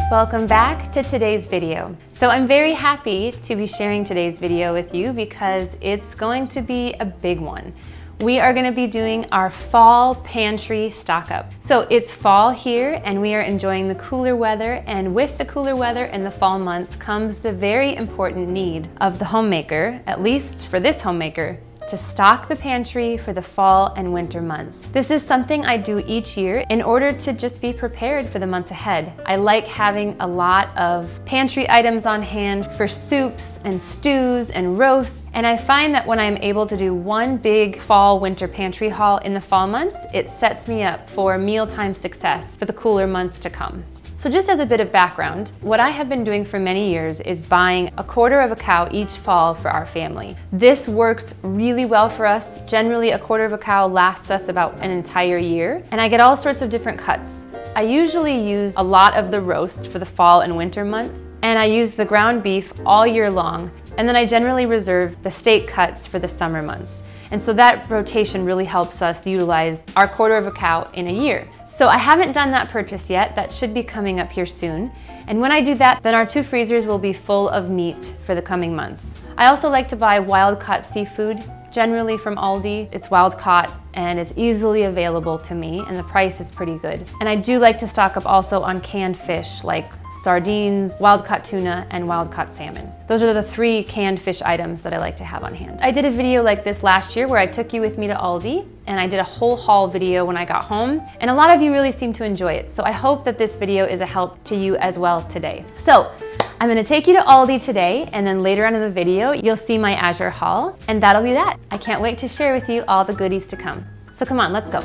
Welcome back to today's video. So I'm very happy to be sharing today's video with you because it's going to be a big one. We are going to be doing our fall pantry stock up. So it's fall here and we are enjoying the cooler weather, and with the cooler weather and the fall months comes the very important need of the homemaker, at least for this homemaker, to stock the pantry for the fall and winter months. This is something I do each year in order to just be prepared for the months ahead. I like having a lot of pantry items on hand for soups and stews and roasts, and I find that when I'm able to do one big fall winter pantry haul in the fall months, it sets me up for mealtime success for the cooler months to come. So just as a bit of background, what I have been doing for many years is buying a quarter of a cow each fall for our family. This works really well for us. Generally, a quarter of a cow lasts us about an entire year, and I get all sorts of different cuts. I usually use a lot of the roasts for the fall and winter months, and I use the ground beef all year long, and then I generally reserve the steak cuts for the summer months. And so that rotation really helps us utilize our quarter of a cow in a year. So I haven't done that purchase yet. That should be coming up here soon. And when I do that, then our two freezers will be full of meat for the coming months. I also like to buy wild-caught seafood, generally from Aldi. It's wild-caught and it's easily available to me, and the price is pretty good. And I do like to stock up also on canned fish like sardines, wild-caught tuna, and wild-caught salmon. Those are the three canned fish items that I like to have on hand. I did a video like this last year where I took you with me to Aldi, and I did a whole haul video when I got home, and a lot of you really seemed to enjoy it. So I hope that this video is a help to you as well today. So I'm gonna take you to Aldi today, and then later on in the video, you'll see my Azure haul, and that'll be that. I can't wait to share with you all the goodies to come. So come on, let's go.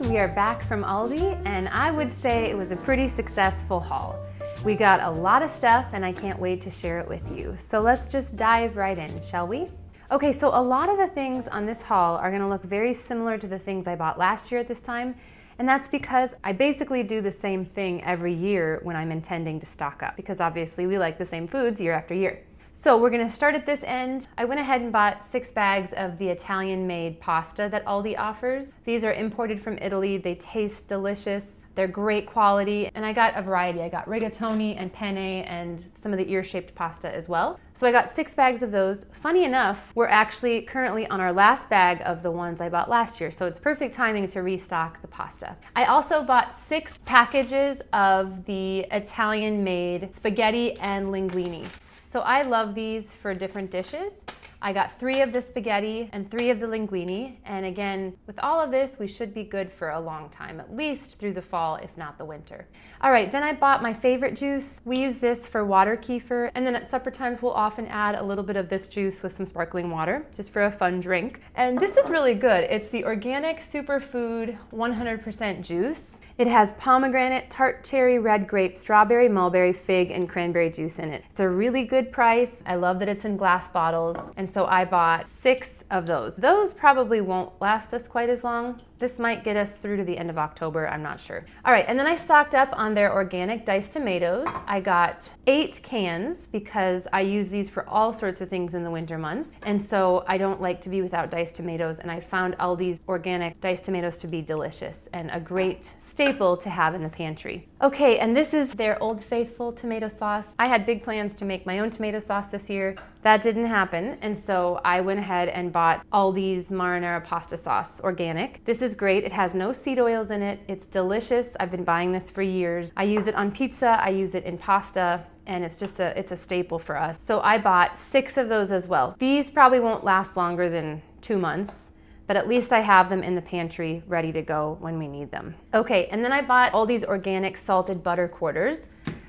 We are back from Aldi, and I would say it was a pretty successful haul. We got a lot of stuff and I can't wait to share it with you. So let's just dive right in, shall we? Okay, so a lot of the things on this haul are gonna look very similar to the things I bought last year at this time, and that's because I basically do the same thing every year when I'm intending to stock up, because obviously we like the same foods year after year. So we're gonna start at this end. I went ahead and bought 6 bags of the Italian-made pasta that Aldi offers. These are imported from Italy. They taste delicious. They're great quality, and I got a variety. I got rigatoni and penne and some of the ear-shaped pasta as well. So I got 6 bags of those. Funny enough, we're actually currently on our last bag of the ones I bought last year, so it's perfect timing to restock the pasta. I also bought 6 packages of the Italian-made spaghetti and linguine. So I love these for different dishes. I got 3 of the spaghetti and 3 of the linguine, and again, with all of this, we should be good for a long time, at least through the fall, if not the winter. All right, then I bought my favorite juice. We use this for water kefir, and then at supper times, we'll often add a little bit of this juice with some sparkling water, just for a fun drink. And this is really good. It's the organic superfood 100% juice. It has pomegranate, tart cherry, red grape, strawberry, mulberry, fig, and cranberry juice in it. It's a really good price. I love that it's in glass bottles, and so I bought 6 of those. Those probably won't last us quite as long, This might get us through to the end of October, I'm not sure. All right, and then I stocked up on their organic diced tomatoes. I got 8 cans because I use these for all sorts of things in the winter months. And so I don't like to be without diced tomatoes, and I found Aldi's organic diced tomatoes to be delicious and a great staple to have in the pantry. Okay, and this is their Old Faithful tomato sauce. I had big plans to make my own tomato sauce this year. That didn't happen, and so I went ahead and bought Aldi's marinara pasta sauce, organic. This is great. It has no seed oils in it. It's delicious. I've been buying this for years. I use it on pizza, I use it in pasta, and it's a staple for us. So I bought 6 of those as well. These probably won't last longer than 2 months, but at least I have them in the pantry ready to go when we need them. Okay, and then I bought all these organic salted butter quarters.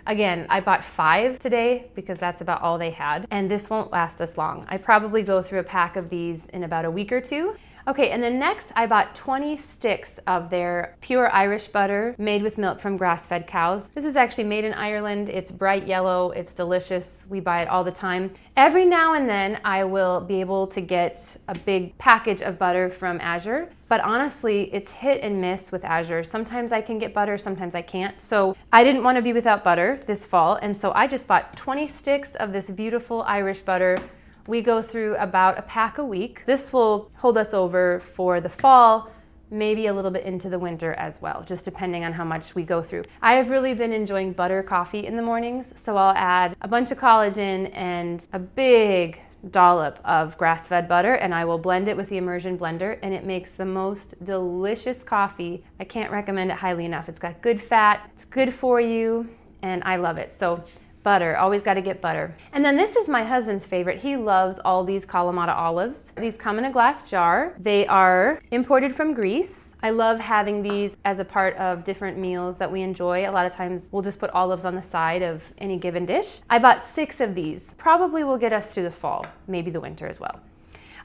Again, I bought 5 today because that's about all they had, and this won't last us long. I probably go through a pack of these in about a week or 2. Okay, and then next I bought 20 sticks of their pure Irish butter made with milk from grass-fed cows. This is actually made in Ireland. It's bright yellow, it's delicious. We buy it all the time. Every now and then I will be able to get a big package of butter from Azure, but honestly, it's hit and miss with Azure. Sometimes I can get butter, sometimes I can't. So I didn't want to be without butter this fall, and so I just bought 20 sticks of this beautiful Irish butter. We go through about a pack a week. This will hold us over for the fall, maybe a little bit into the winter as well, just depending on how much we go through. I have really been enjoying butter coffee in the mornings, so I'll add a bunch of collagen and a big dollop of grass-fed butter, and I will blend it with the immersion blender, and it makes the most delicious coffee. I can't recommend it highly enough. It's got good fat, it's good for you, and I love it. So butter, always got to get butter. And then this is my husband's favorite. He loves Aldi's Kalamata olives. These come in a glass jar. They are imported from Greece. I love having these as a part of different meals that we enjoy. A lot of times we'll just put olives on the side of any given dish. I bought 6 of these. Probably will get us through the fall, maybe the winter as well.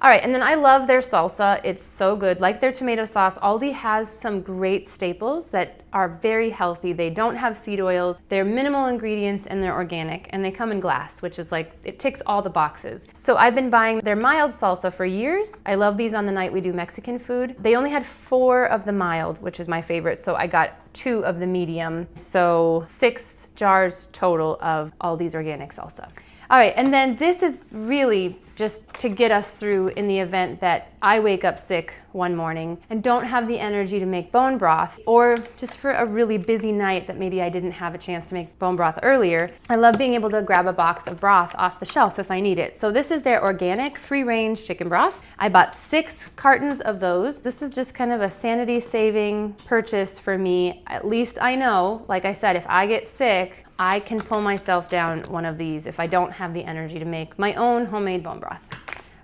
All right, and then I love their salsa. It's so good. Like their tomato sauce, Aldi has some great staples that are very healthy. They don't have seed oils. They're minimal ingredients and they're organic, and they come in glass, which is like, it ticks all the boxes. So I've been buying their mild salsa for years. I love these on the night we do Mexican food. They only had 4 of the mild, which is my favorite, so I got 2 of the medium. So 6 jars total of Aldi's organic salsa. All right, and then this is really just to get us through in the event that I wake up sick one morning and don't have the energy to make bone broth, or just for a really busy night that maybe I didn't have a chance to make bone broth earlier. I love being able to grab a box of broth off the shelf if I need it. So this is their organic free-range chicken broth. I bought 6 cartons of those. This is just kind of a sanity-saving purchase for me. At least I know, like I said, if I get sick, I can pull myself down one of these if I don't have the energy to make my own homemade bone broth.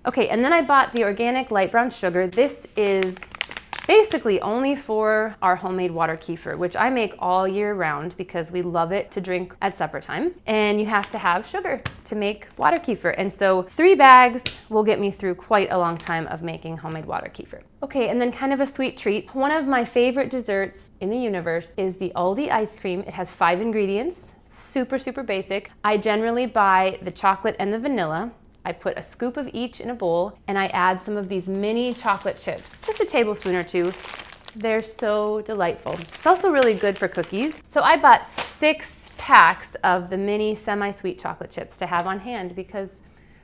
Okay, and then I bought the organic light brown sugar. This is basically only for our homemade water kefir, which I make all year round because we love it to drink at supper time. And you have to have sugar to make water kefir. And so 3 bags will get me through quite a long time of making homemade water kefir. Okay, and then kind of a sweet treat. One of my favorite desserts in the universe is the Aldi ice cream. It has 5 ingredients. Super, super basic. I generally buy the chocolate and the vanilla. I put a scoop of each in a bowl, and I add some of these mini chocolate chips, just a tablespoon or 2. They're so delightful. It's also really good for cookies. So I bought 6 packs of the mini semi-sweet chocolate chips to have on hand because,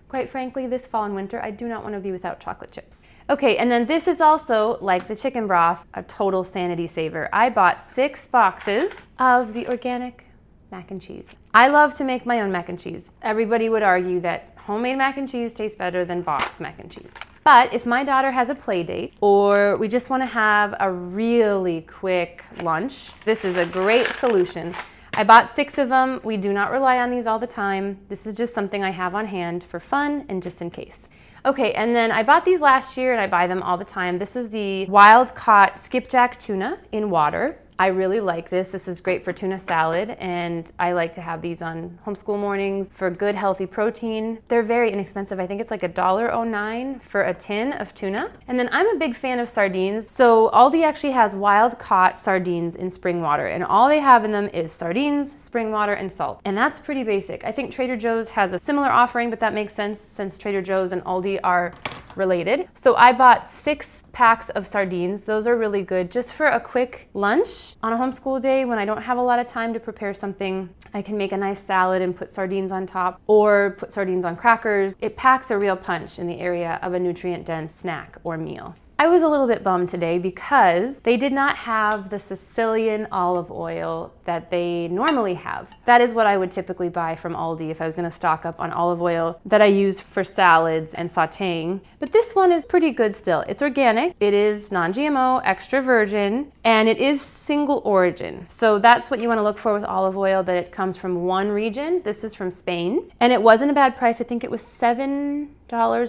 quite frankly, this fall and winter, I do not want to be without chocolate chips. Okay, and then this is also, like the chicken broth, a total sanity saver. I bought 6 boxes of the organic mac and cheese. I love to make my own mac and cheese. Everybody would argue that homemade mac and cheese tastes better than boxed mac and cheese. But if my daughter has a play date or we just want to have a really quick lunch, this is a great solution. I bought 6 of them. We do not rely on these all the time. This is just something I have on hand for fun and just in case. Okay, and then I bought these last year and I buy them all the time. This is the wild caught skipjack tuna in water. I really like this. This is great for tuna salad, and I like to have these on homeschool mornings for good healthy protein. They're very inexpensive. I think it's like $1.09 for a tin of tuna. And then I'm a big fan of sardines. So Aldi actually has wild caught sardines in spring water, and all they have in them is sardines, spring water, and salt. And that's pretty basic. I think Trader Joe's has a similar offering, but that makes sense since Trader Joe's and Aldi are related. So I bought 6 packs of sardines. Those are really good just for a quick lunch on a homeschool day when I don't have a lot of time to prepare something. I can make a nice salad and put sardines on top or put sardines on crackers. It packs a real punch in the area of a nutrient-dense snack or meal. I was a little bit bummed today because they did not have the Sicilian olive oil that they normally have. That is what I would typically buy from Aldi if I was gonna stock up on olive oil that I use for salads and sauteing. But this one is pretty good still. It's organic, it is non-GMO, extra virgin, and it is single origin. So that's what you wanna look for with olive oil, that it comes from one region. This is from Spain. And it wasn't a bad price. I think it was $7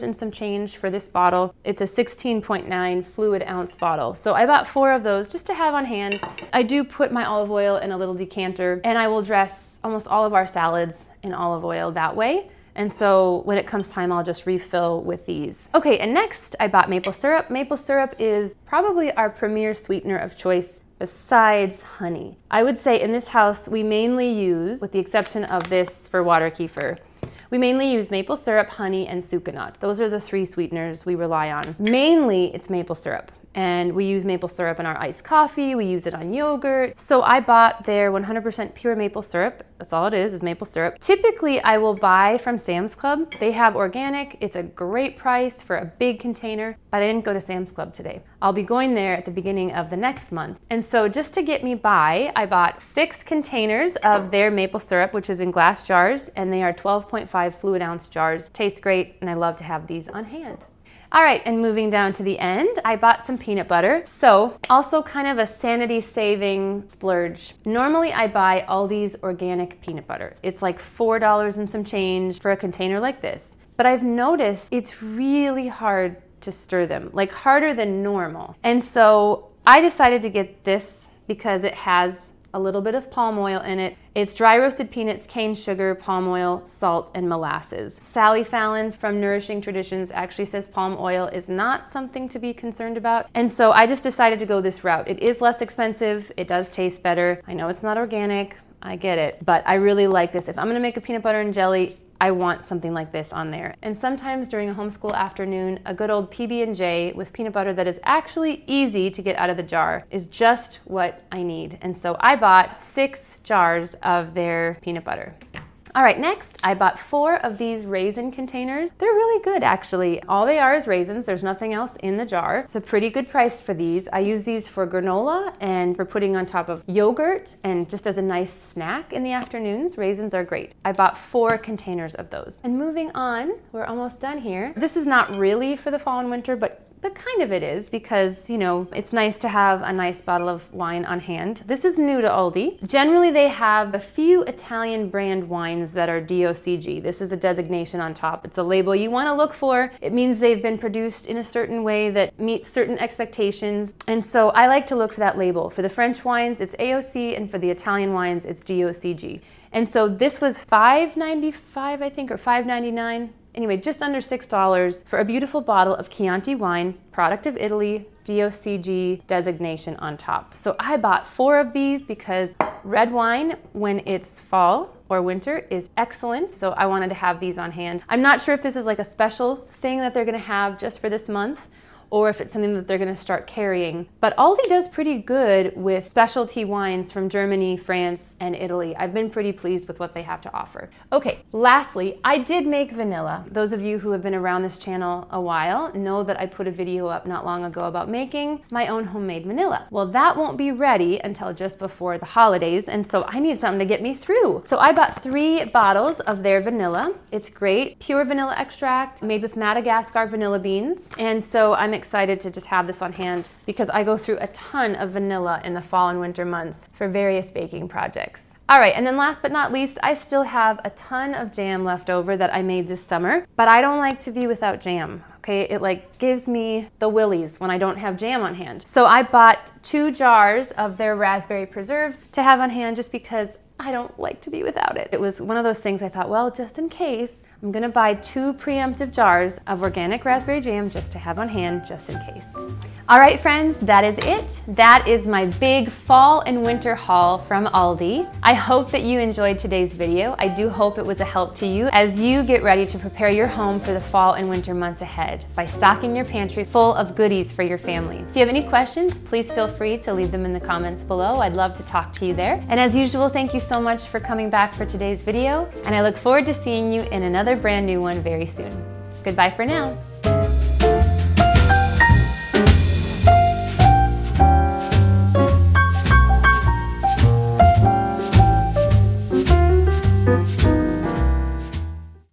and some change for this bottle. It's a 16.9 fluid ounce bottle. So I bought 4 of those just to have on hand. I do put my olive oil in a little decanter, and I will dress almost all of our salads in olive oil that way. And so when it comes time, I'll just refill with these. Okay, and next I bought maple syrup. Maple syrup is probably our premier sweetener of choice besides honey. I would say in this house, we mainly use, with the exception of this for water kefir, we mainly use maple syrup, honey, and sucanat. Those are the 3 sweeteners we rely on. Mainly, it's maple syrup. And we use maple syrup in our iced coffee, we use it on yogurt. So I bought their 100% pure maple syrup. That's all it is maple syrup. Typically, I will buy from Sam's Club. They have organic. It's a great price for a big container, but I didn't go to Sam's Club today. I'll be going there at the beginning of the next month. And so just to get me by, I bought 6 containers of their maple syrup, which is in glass jars, and they are 12.5 fluid ounce jars. Tastes great, and I love to have these on hand. All right, and moving down to the end, I bought some peanut butter. So also kind of a sanity saving splurge. Normally I buy Aldi's organic peanut butter. It's like $4 and some change for a container like this. But I've noticed it's really hard to stir them, like harder than normal. And so I decided to get this because it has a little bit of palm oil in it. It's dry roasted peanuts, cane sugar, palm oil, salt, and molasses. Sally Fallon from Nourishing Traditions actually says palm oil is not something to be concerned about. And so I just decided to go this route. It is less expensive. It does taste better. I know it's not organic. I get it. But I really like this. If I'm gonna make a peanut butter and jelly, I want something like this on there. And sometimes during a homeschool afternoon, a good old PB&J with peanut butter that is actually easy to get out of the jar is just what I need. And so I bought 6 jars of their peanut butter. All right, next I bought 4 of these raisin containers. They're really good actually. All they are is raisins. There's nothing else in the jar. It's a pretty good price for these. I use these for granola and for putting on top of yogurt and just as a nice snack in the afternoons. Raisins are great. I bought 4 containers of those. And moving on, we're almost done here. This is not really for the fall and winter, but kind of it is because, you know, it's nice to have a nice bottle of wine on hand. This is new to Aldi. Generally, they have a few Italian brand wines that are DOCG. This is a designation on top. It's a label you want to look for. It means they've been produced in a certain way that meets certain expectations. And so I like to look for that label. For the French wines, it's AOC, and for the Italian wines, it's DOCG. And so this was $5.95, I think, or $5.99. Anyway, just under $6 for a beautiful bottle of Chianti wine, product of Italy, DOCG designation on top. So I bought 4 of these because red wine, when it's fall or winter, is excellent. So I wanted to have these on hand. I'm not sure if this is like a special thing that they're gonna have just for this month, or if it's something that they're gonna start carrying. But Aldi does pretty good with specialty wines from Germany, France, and Italy. I've been pretty pleased with what they have to offer. Okay, lastly, I did make vanilla. Those of you who have been around this channel a while know that I put a video up not long ago about making my own homemade vanilla. Well, that won't be ready until just before the holidays, and so I need something to get me through. So I bought 3 bottles of their vanilla. It's great, pure vanilla extract made with Madagascar vanilla beans. And so I'm excited to just have this on hand because I go through a ton of vanilla in the fall and winter months for various baking projects. All right, and then last but not least, I still have a ton of jam left over that I made this summer, but I don't like to be without jam. Okay, it like gives me the willies when I don't have jam on hand. So I bought 2 jars of their raspberry preserves to have on hand just because I don't like to be without it. It was one of those things I thought, well, just in case, I'm gonna buy 2 preemptive jars of organic raspberry jam just to have on hand, just in case. All right, friends, that is it. That is my big fall and winter haul from Aldi. I hope that you enjoyed today's video. I do hope it was a help to you as you get ready to prepare your home for the fall and winter months ahead by stocking your pantry full of goodies for your family. If you have any questions, please feel free to leave them in the comments below. I'd love to talk to you there. And as usual, thank you so much for coming back for today's video, and I look forward to seeing you in another brand new one very soon. Goodbye for now.